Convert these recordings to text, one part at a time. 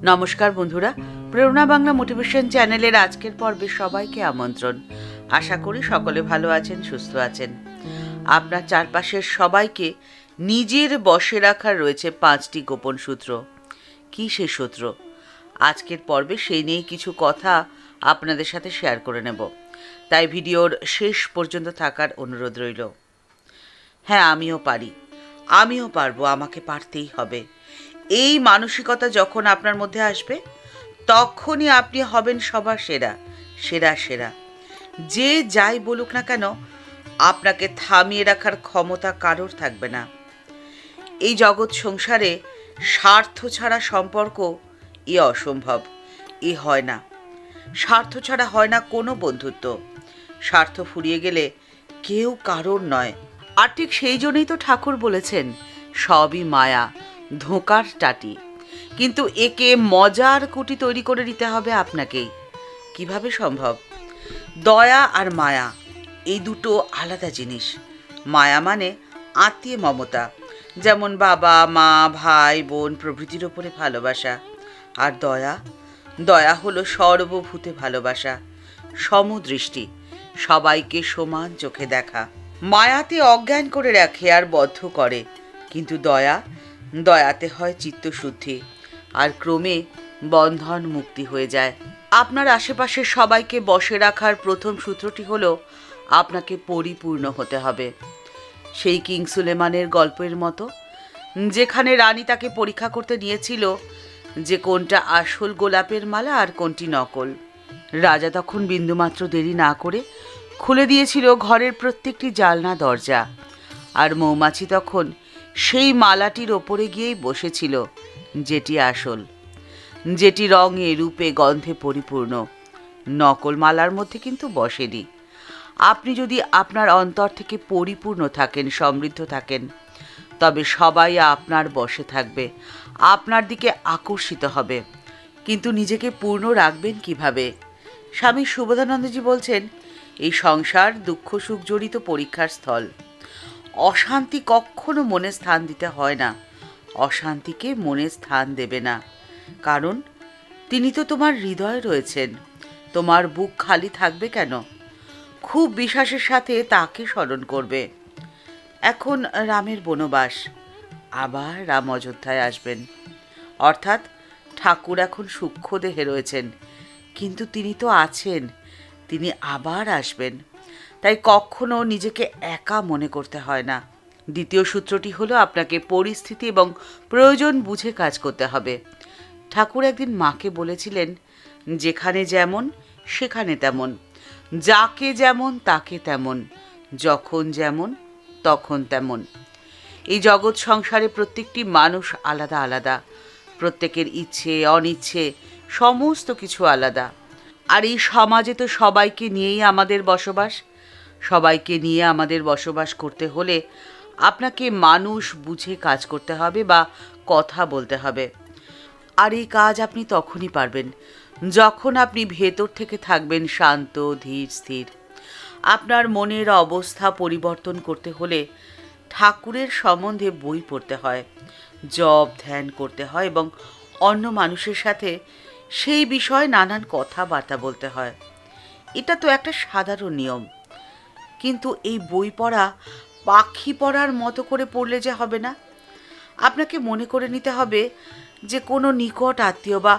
নমস্কার বন্ধুরা, প্রেরণা বাংলা মোটিভেশন চ্যানেলের আজকের পর্বে সবাইকে আমন্ত্রণ। আশা করি সকলে ভালো আছেন, সুস্থ আছেন। আপনার চারপাশের সবাইকে নিজের বশে রাখার রয়েছে 5টি গোপন সূত্র। কী সেই সূত্র? আজকের পর্বে সেই নিয়ে কিছু কথা আপনাদের সাথে শেয়ার করে নেব, তাই ভিডিওর শেষ পর্যন্ত থাকার অনুরোধ রইল। হ্যাঁ, আমিও পারবো, আমাকে পারতেই হবে, এই মানসিকতা যখন আপনার মধ্যে আসবে, তখনই আপনি হবেন সবার সেরা সেরা সেরা। যে যাই বলুক না কেন, আপনাকে থামিয়ে রাখার ক্ষমতা কারোর থাকবে না। এই জগৎ সংসারে স্বার্থ ছাড়া সম্পর্ক অসম্ভব, হয় না। স্বার্থ ছাড়া হয় না কোনো বন্ধুত্ব। স্বার্থ ফুরিয়ে গেলে কেউ কারোর নয়। আর ঠিক সেই জন্যই তো ঠাকুর বলেছেন, সবই মায়া, ধোঁকার টাটি। কিন্তু একে মজার কুটি তৈরি করে নিতে হবে আপনাকেই। কিভাবে সম্ভব? দয়া আর মায়া এই দুটো আলাদা জিনিস। মায়া মানে আত্মীয় মমতা, যেমন বাবা মা ভাই বোন প্রভৃতির ওপরে ভালোবাসা। আর দয়া হলো সর্বভূতে ভালোবাসা, সমদৃষ্টি, সবাইকে সমান চোখে দেখা। মায়াতে অজ্ঞান করে রাখে আর বদ্ধ করে, কিন্তু দয়াতে হয় চিত্তশুদ্ধি, আর ক্রমে বন্ধন মুক্তি হয়ে যায়। আপনার আশেপাশের সবাইকে বশে রাখার প্রথম সূত্রটি হলো, আপনাকে পরিপূর্ণ হতে হবে। সেই কিং সুলেমানের গল্পের মতো, যেখানে রানী তাকে পরীক্ষা করতে নিয়েছিল যে কোনটা আসল গোলাপের মালা আর কোনটি নকল। রাজা তখন বিন্দুমাত্র দেরি না করে খুলে দিয়েছিল ঘরের প্রত্যেকটি জালনা দরজা, আর মৌমাছি তখন সেই মালাটির ওপরে গিয়েই বসেছিল, যেটি আসল, যেটি রঙে রূপে গন্ধে পরিপূর্ণ। নকল মালার মধ্যে কিন্তু বসেনি। আপনি যদি আপনার অন্তর থেকে পরিপূর্ণ থাকেন, সমৃদ্ধ থাকেন, তবে সবাই আপনার বশে থাকবে, আপনার দিকে আকর্ষিত হবে। কিন্তু নিজেকে পূর্ণ রাখবেন কিভাবে? স্বামী সুবোধানন্দজি বলছেন, এই সংসার দুঃখ সুখ জড়িত পরীক্ষার স্থল। অশান্তি কখনো মনে স্থান দিতে হয় না। অশান্তিকে মনে স্থান দেবে না, কারণ তিনি তো তোমার হৃদয়ে রয়েছেন। তোমার বুক খালি থাকবে কেন? খুব বিশ্বাসের সাথে তাকে স্মরণ করবে। এখন রামের বনবাস, আবার রাম অযোধ্যায় আসবেন, অর্থাৎ ঠাকুর এখন সূক্ষ্ম দেহে রয়েছেন, কিন্তু তিনি তো আছেন, তিনি আবার আসবেন। তাই কখনো নিজেকে একা মনে করতে হয় না। দ্বিতীয় সূত্রটি হলো, আপনাকে পরিস্থিতি এবং প্রয়োজন বুঝে কাজ করতে হবে। ঠাকুর একদিন মাকে বলেছিলেন, যেখানে যেমন সেখানে তেমন, যাকে যেমন তাকে তেমন, যখন যেমন তখন তেমন। এই জগৎ সংসারে প্রত্যেকটি মানুষ আলাদা আলাদা, প্রত্যেকের ইচ্ছে অনিচ্ছে সমস্ত কিছু আলাদা। আর এই সমাজে তো সবাইকে নিয়েই আমাদের বসবাস। সবাইকে নিয়ে আমাদের বসবাস করতে হলে আপনাকে মানুষ বুঝে কাজ করতে হবে বা কথা বলতে হবে। আর এই কাজ আপনি তখনই পারবেন যখন আপনি ভেতর থেকে থাকবেন শান্ত, ধীর, স্থির। আপনার মনের অবস্থা পরিবর্তন করতে হলে ঠাকুরের সম্বন্ধে বই পড়তে হয়, জপ ধ্যান করতে হয় এবং অন্য মানুষের সাথে সেই বিষয়ে নানান কথাবার্তা বলতে হয়। এটা তো একটা সাধারণ নিয়ম। কিন্তু এই বই পড়া পাখি পড়ার মতো করে পড়লে যে হবে না। আপনাকে মনে করে নিতে হবে যে কোনো নিকট আত্মীয় বা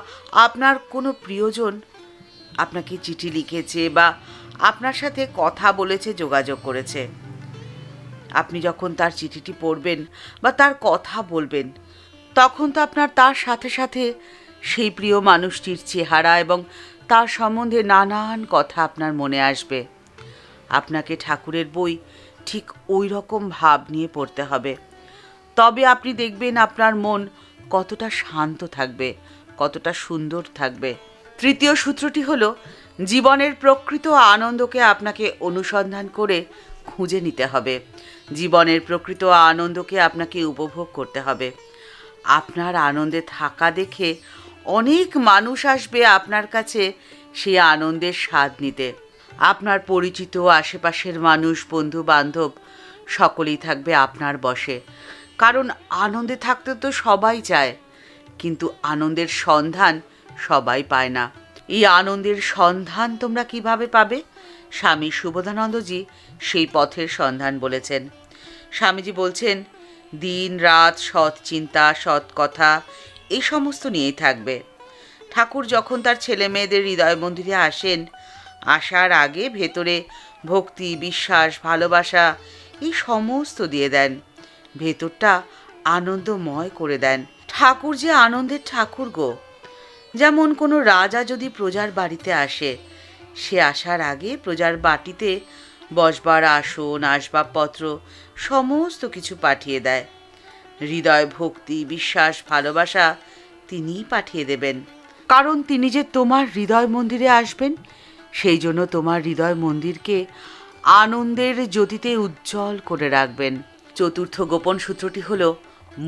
আপনার কোনো প্রিয়জন আপনাকে চিঠি লিখেছে বা আপনার সাথে কথা বলেছে, যোগাযোগ করেছে। আপনি যখন তার চিঠিটি পড়বেন বা তার কথা বলবেন, তখন তো আপনার তার সাথে সাথে সেই প্রিয় মানুষটির চেহারা এবং তার সম্বন্ধে নানান কথা আপনার মনে আসবে। আপনাকে ঠাকুরের বই ঠিক ওই রকম ভাব নিয়ে পড়তে হবে। তবে আপনি দেখবেন আপনার মন কতটা শান্ত থাকবে, কতটা সুন্দর থাকবে। তৃতীয় সূত্রটি হলো, জীবনের প্রকৃত আনন্দকে আপনাকে অনুসন্ধান করে খুঁজে নিতে হবে। জীবনের প্রকৃত আনন্দকে আপনাকে উপভোগ করতে হবে। আপনার আনন্দে থাকা দেখে অনেক মানুষ আসবে আপনার কাছে সেই আনন্দের স্বাদ নিতে। আপনার পরিচিত আশেপাশের মানুষ, বন্ধু বান্ধব সকলেই থাকবে আপনার বশে, কারণ আনন্দে থাকতে তো সবাই চায়, কিন্তু আনন্দের সন্ধান সবাই পায় না। এই আনন্দের সন্ধান তোমরা কিভাবে পাবে? স্বামী সুবোধানন্দজি সেই পথের সন্ধান বলেছেন। স্বামীজি বলছেন, দিন রাত সৎ চিন্তা, সৎ কথা, এই সমস্ত নিয়েই থাকবে। ঠাকুর যখন তার ছেলে মেয়েদের হৃদয় মন্দিরে আসেন, আসার আগে ভেতরে ভক্তি, বিশ্বাস, ভালোবাসা এই সমস্ত দিয়ে দেন, ভেতরটা আনন্দময় করে দেন। ঠাকুর যে আনন্দের ঠাকুর গো। যেমন কোনো রাজা যদি প্রজার বাড়িতে আসে, সে আসার আগে প্রজার বাটিতে বসবার আসন, আসবাবপত্র সমস্ত কিছু পাঠিয়ে দেয়। হৃদয় ভক্তি, বিশ্বাস, ভালোবাসা তিনিই পাঠিয়ে দেবেন। কারণ তিনি যে তোমার হৃদয় মন্দিরে আসবেন, সেই জন্য তোমার হৃদয় মন্দিরকে আনন্দের জ্যোতিতে উজ্জ্বল করে রাখবেন। চতুর্থ গোপন সূত্রটি হল,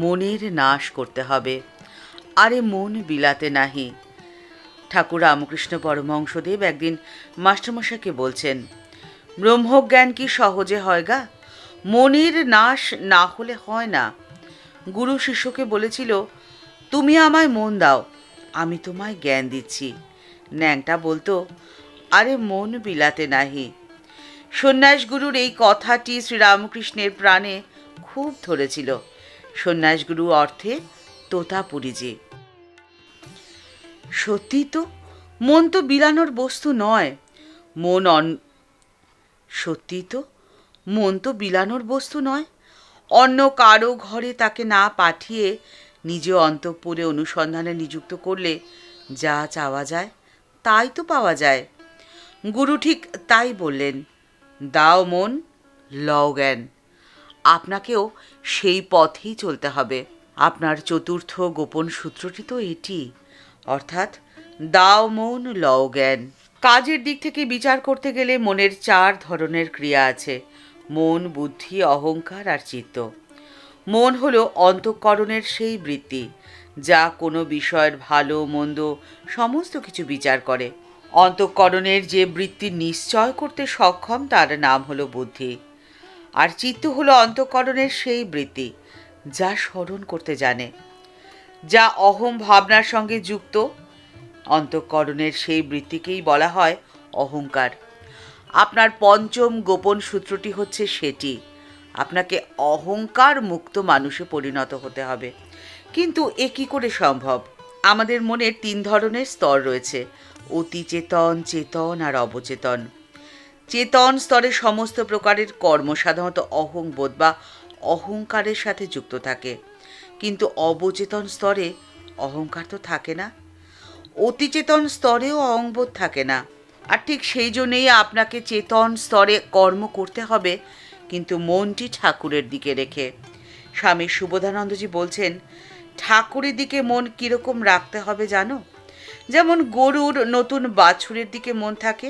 মনের নাশ করতে হবে। আরে মন বিলাতে নাহি। ঠাকুর রামকৃষ্ণ পরমহংসদেব একদিন মাস্টারমশাইকে বলছেন, ব্রহ্মজ্ঞান কি সহজে হয় গা? মনের নাশ না হলে হয় না। গুরু শিষ্যকে বলেছিল, তুমি আমায় মন দাও, আমি তোমায় জ্ঞান দিচ্ছি। ন্যাংটা বলতো, আরে মন বিলাতে নাহি। সন্ন্যাসগুরুর এই কথাটি শ্রীরামকৃষ্ণের প্রাণে খুব ধরেছিল। সন্ন্যাসগুরু অর্থে তোতাপুরীজি। সত্যি তো, মন তো বিলানোর বস্তু নয়। সত্যি তো, মন তো বিলানোর বস্তু নয়। অন্য কারো ঘরে তাকে না পাঠিয়ে নিজে অন্তঃপুরে অনুসন্ধানে নিযুক্ত করলে যা চাওয়া যায় তাই তো পাওয়া যায়। গুরু ঠিক তাই বললেন, দাও মন, লও জ্ঞান। আপনাকেও সেই পথেই চলতে হবে। আপনার চতুর্থ গোপন সূত্রটি তো এটি, অর্থাৎ দাও মন, লও জ্ঞান। কাজের দিক থেকে বিচার করতে গেলে মনের 4 ধরনের ক্রিয়া আছে: মন, বুদ্ধি, অহংকার আর চিত্ত। মন হলো অন্তঃকরণের সেই বৃত্তি যা কোনো বিষয়ের ভালো মন্দ সমস্ত কিছু বিচার করে। অন্তঃকরণের যে বৃত্তি নিশ্চয় করতে সক্ষম তার নাম হলো বুদ্ধি। আর চিত্ত হলো অন্তঃকরণের সেই বৃত্তি যা স্মরণ করতে জানে, যা অহং ভাবনার সঙ্গে যুক্ত। অন্তঃকরণের সেই বৃত্তিকেই বলা হয় অহংকার। আপনার পঞ্চম গোপন সূত্রটি হচ্ছে সেটি। আপনাকে অহংকার মুক্ত মানুষে পরিণত হতে হবে। কিন্তু এ কী করে সম্ভব? আমাদের মনের 3 ধরনের স্তর রয়েছে: অতি চেতন, চেতন আর অবচেতন। চেতন স্তরে সমস্ত প্রকারের কর্ম সাধারণত অহংবোধ বা অহংকারের সাথে যুক্ত থাকে, কিন্তু অবচেতন স্তরে অহংকার তো থাকে না। অতিচেতন স্তরেও অহংবোধ থাকে না। আর ঠিক সেই জন্যেই আপনাকে চেতন স্তরে কর্ম করতে হবে, কিন্তু মনটি ঠাকুরের দিকে রেখে। স্বামী সুবোধানন্দজি বলছেন, ঠাকুরের দিকে মন কীরকম রাখতে হবে জানো? যেমন গরুর নতুন বাছুরের দিকে মন থাকে,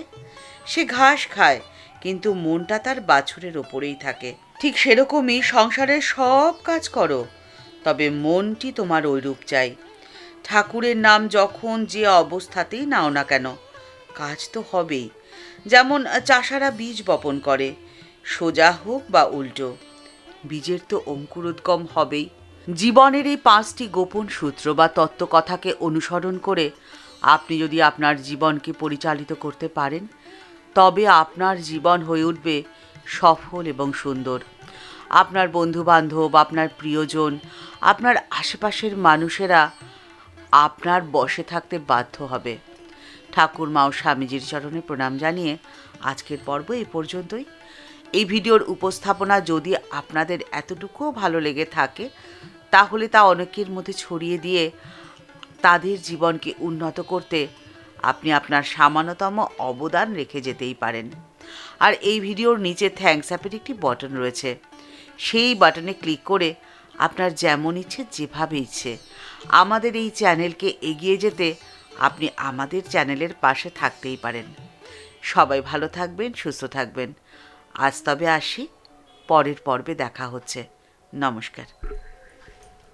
সে ঘাস খায় কিন্তু মনটা তার বাছুরের ওপরেই থাকে। ঠিক সেরকমই সংসারের সব কাজ করো, তবে মনটি তোমার ওইরূপ চাই। ঠাকুরের নাম যখন যে অবস্থাতেই নাও না কেন, কাজ তো হবেই। যেমন চাষারা বীজ বপন করে, সোজা হোক বা উল্টো, বীজের তো অঙ্কুরোদ্গম হবেই। জীবনের এই 5টি গোপন সূত্র বা তত্ত্বকথাকে অনুসরণ করে আপনি যদি আপনার জীবনকে পরিচালিত করতে পারেন, তবে আপনার জীবন হয়ে উঠবে সফল এবং সুন্দর। আপনার বন্ধুবান্ধব, আপনার প্রিয়জন, আপনার আশেপাশের মানুষেরা আপনার বশে থাকতে বাধ্য হবে। ঠাকুরমা ও স্বামীজির চরণে প্রণাম জানিয়ে আজকের পর্ব এই পর্যন্তই। এই ভিডিওর উপস্থাপনা যদি আপনাদের এতটুকুও ভালো লেগে থাকে, তাহলে তা অনেকের মধ্যে ছড়িয়ে দিয়ে তাদের জীবনকে উন্নত করতে আপনি আপনার সামান্যতম অবদান রেখে যেতেই পারেন। আর এই ভিডিওর নিচে থ্যাঙ্কস অ্যাপের একটি বাটন রয়েছে, সেই বাটনে ক্লিক করে আপনার যেমন ইচ্ছে, যেভাবে ইচ্ছে আমাদের এই চ্যানেলকে এগিয়ে যেতে আপনি আমাদের চ্যানেলের পাশে থাকতেই পারেন। সবাই ভালো থাকবেন, সুস্থ থাকবেন। আজ তবে আসি, পরের পর্বে দেখা হচ্ছে। নমস্কার।